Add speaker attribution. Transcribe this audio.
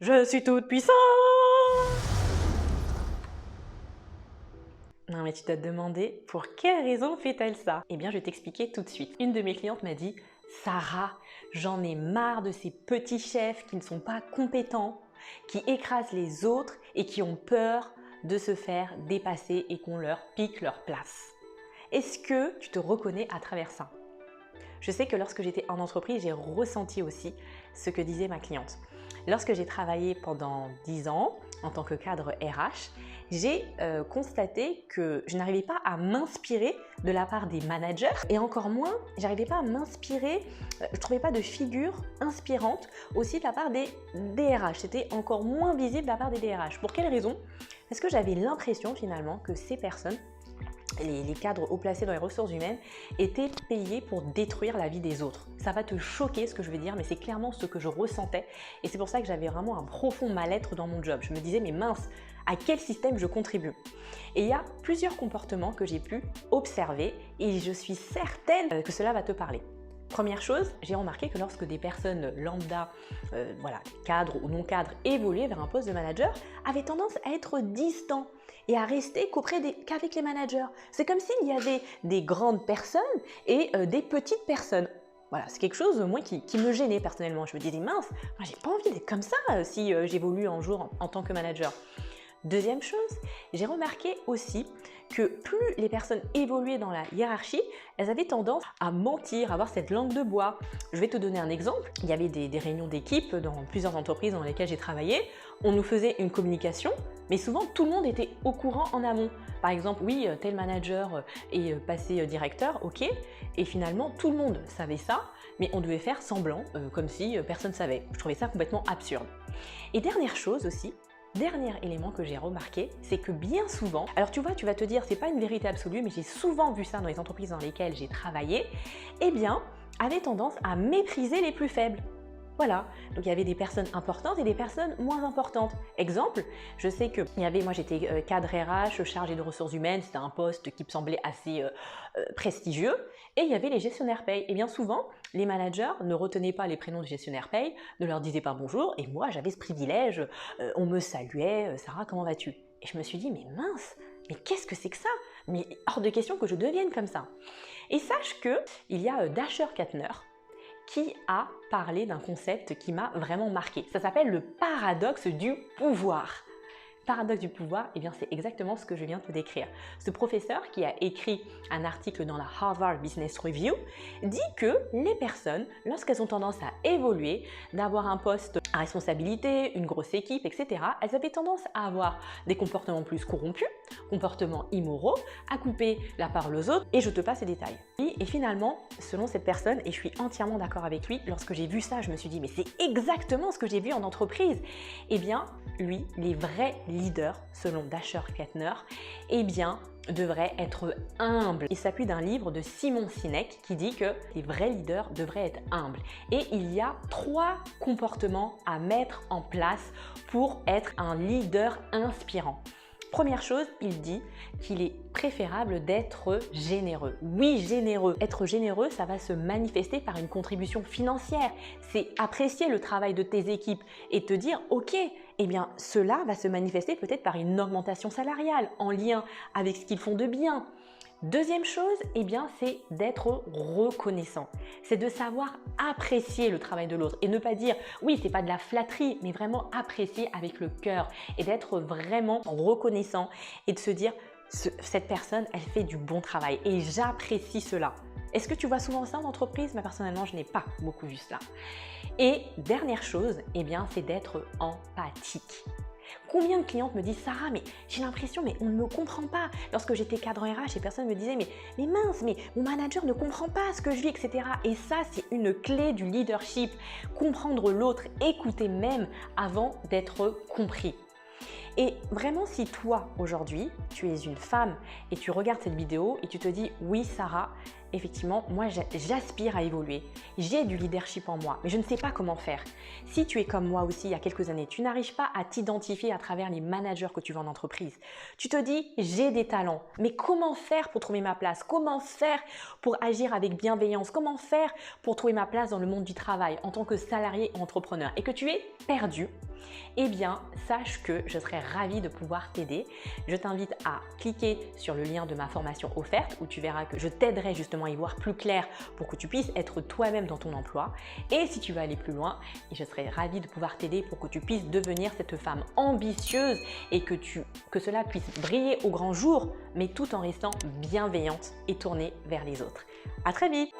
Speaker 1: Je suis toute puissante. Non mais tu dois te demander pour quelle raison fait-elle ça? Eh bien je vais t'expliquer tout de suite. Une de mes clientes m'a dit « Sarah, j'en ai marre de ces petits chefs qui ne sont pas compétents, qui écrasent les autres et qui ont peur de se faire dépasser et qu'on leur pique leur place. » Est-ce que tu te reconnais à travers ça? Je sais que lorsque j'étais en entreprise, j'ai ressenti aussi ce que disait ma cliente. Lorsque j'ai travaillé pendant 10 ans en tant que cadre RH, j'ai constaté que je n'arrivais pas à m'inspirer de la part des managers et encore moins, j'arrivais pas à m'inspirer, je ne trouvais pas de figure inspirante aussi de la part des DRH. C'était encore moins visible de la part des DRH. Pour quelle raison? Parce que j'avais l'impression finalement que ces personnes, les cadres haut placés dans les ressources humaines, étaient payés pour détruire la vie des autres. Ça va te choquer ce que je veux dire, mais c'est clairement ce que je ressentais et c'est pour ça que j'avais vraiment un profond mal-être dans mon job. Je me disais, mais mince, à quel système je contribue? Et il y a plusieurs comportements que j'ai pu observer et je suis certaine que cela va te parler. Première chose, j'ai remarqué que lorsque des personnes lambda, cadres ou non cadres, évoluaient vers un poste de manager, avaient tendance à être distants et à rester qu'avec les managers. C'est comme s'il y avait des grandes personnes et des petites personnes. Voilà, c'est quelque chose moi qui me gênait personnellement. Je me disais mince, moi j'ai pas envie d'être comme ça si j'évolue un jour en tant que manager. Deuxième chose, j'ai remarqué aussi que plus les personnes évoluaient dans la hiérarchie, elles avaient tendance à mentir, à avoir cette langue de bois. Je vais te donner un exemple. Il y avait des réunions d'équipe dans plusieurs entreprises dans lesquelles j'ai travaillé. On nous faisait une communication, mais souvent tout le monde était au courant en amont. Par exemple, oui, tel manager est passé directeur, ok, et finalement tout le monde savait ça, mais on devait faire semblant, comme si personne ne savait. Je trouvais ça complètement absurde. Et dernière chose aussi, dernier élément que j'ai remarqué, c'est que bien souvent, alors tu vois, tu vas te dire, c'est pas une vérité absolue, mais j'ai souvent vu ça dans les entreprises dans lesquelles j'ai travaillé, eh bien, avaient tendance à mépriser les plus faibles. Voilà, donc il y avait des personnes importantes et des personnes moins importantes. Exemple, je sais que moi j'étais cadre RH, chargé de ressources humaines, c'était un poste qui me semblait assez prestigieux, et il y avait les gestionnaires paye. Et bien souvent, les managers ne retenaient pas les prénoms des gestionnaires paye, ne leur disaient pas bonjour, et moi j'avais ce privilège, on me saluait, Sarah, comment vas-tu? Et je me suis dit, mais mince, mais qu'est-ce que c'est que ça? Mais hors de question que je devienne comme ça. Et sache qu'il y a Dasher Katner qui a parlé d'un concept qui m'a vraiment marqué. Ça s'appelle le paradoxe du pouvoir. Paradoxe du pouvoir, eh bien c'est exactement ce que je viens de te décrire. Ce professeur qui a écrit un article dans la Harvard Business Review dit que les personnes, lorsqu'elles ont tendance à évoluer, d'avoir un poste à responsabilité, une grosse équipe, etc., elles avaient tendance à avoir des comportements plus corrompus, comportements immoraux, à couper la parole aux autres, et je te passe les détails. Et finalement, selon cette personne, et je suis entièrement d'accord avec lui, lorsque j'ai vu ça, je me suis dit, mais c'est exactement ce que j'ai vu en entreprise. Eh bien, lui, les vrais leaders, selon Dasher Katner, eh bien, devraient être humbles. Il s'appuie d'un livre de Simon Sinek qui dit que les vrais leaders devraient être humbles. Et il y a 3 comportements à mettre en place pour être un leader inspirant. Première chose, il dit qu'il est préférable d'être généreux. Oui, généreux. Être généreux, ça va se manifester par une contribution financière. C'est apprécier le travail de tes équipes et te dire, ok, eh bien cela va se manifester peut-être par une augmentation salariale en lien avec ce qu'ils font de bien. Deuxième chose, eh bien, c'est d'être reconnaissant. C'est de savoir apprécier le travail de l'autre et ne pas dire « oui, c'est pas de la flatterie », mais vraiment apprécier avec le cœur et d'être vraiment reconnaissant et de se dire « cette personne, elle fait du bon travail et j'apprécie cela ». Est-ce que tu vois souvent ça en entreprise? Moi, personnellement, je n'ai pas beaucoup vu cela. Et dernière chose, eh bien, c'est d'être empathique. Combien de clientes me disent « Sarah, mais j'ai l'impression, mais on ne me comprend pas. » Lorsque j'étais cadre RH, et personne me disait « mais mince, mais mon manager ne comprend pas ce que je vis, etc. » Et ça, c'est une clé du leadership. Comprendre l'autre, écouter même avant d'être compris. Et vraiment, si toi, aujourd'hui, tu es une femme et tu regardes cette vidéo et tu te dis « oui, Sarah, effectivement, moi j'aspire à évoluer. J'ai du leadership en moi, mais je ne sais pas comment faire. Si tu es comme moi aussi il y a quelques années, tu n'arrives pas à t'identifier à travers les managers que tu vois en entreprise. Tu te dis, j'ai des talents, mais comment faire pour trouver ma place? Comment faire pour agir avec bienveillance? Comment faire pour trouver ma place dans le monde du travail en tant que salarié ou entrepreneur? Et que tu es perdu, eh bien, sache que je serai ravie de pouvoir t'aider. Je t'invite à cliquer sur le lien de ma formation offerte où tu verras que je t'aiderai justement à y voir plus clair pour que tu puisses être toi-même dans ton emploi. Et si tu veux aller plus loin, je serai ravie de pouvoir t'aider pour que tu puisses devenir cette femme ambitieuse et que cela puisse briller au grand jour, mais tout en restant bienveillante et tournée vers les autres. À très vite!